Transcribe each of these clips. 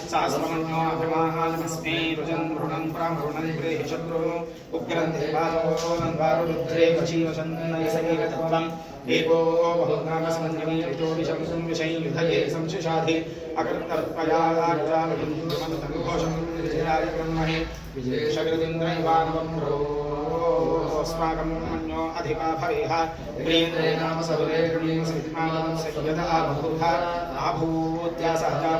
सहस्रमण्योऽभिमानमस्मै रुजन् मृणन् प्रामृणनिग्रहि शत्रुः उग्रं देवासोऽनन्वारुद्रे वशीवशन्नयसैकतत्त्वम् एको बहुनामस्मन्यमीरितो विशंसं विषयुधये संशिषाधि अकर्तर्पयाजामहिन्दुमनुतघोषं विजयाय ब्रह्मणे विजयशकृतिन्द्रैवानवं अस्माकं मन्यो अधिका भवेह प्रियेन्द्रे नाम सहुरे गृणीं सहितमानं सह्यता बहुधा आभूत्या सहजा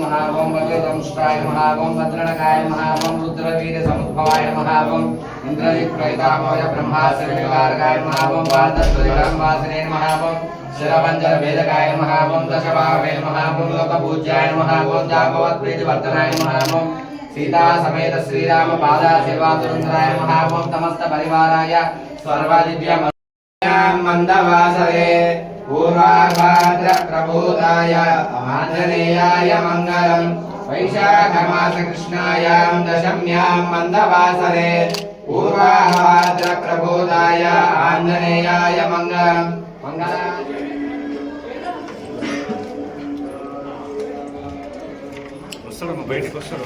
महावं वज्रदंष्टाय महावं वज्रणकाय महावं रुद्रवीर समुद्भवाय महावं इंद्रजित्प्रैतामय ब्रह्मास्त्रविकारकाय महावं वादस्वरिणं वासने महावं शिरवंजन वेदकाय महावं दशभावे महावं लोकपूज्याय महावं जागवत्प्रीतिवर्धनाय महावं सीता समेत श्रीराम पादा सेवा सुंदराय महावं समस्त परिवाराय सर्वदिव्य मंदवासरे पूर्वाभाद्र प्रबोधाय आंजनेयाय मंगलम् वैशाखमास कृष्णायां दशम्यां मंदवासरे पूर्वाभाद्र प्रबोधाय आंजनेयाय मंगलम् బయటకు వస్తాడు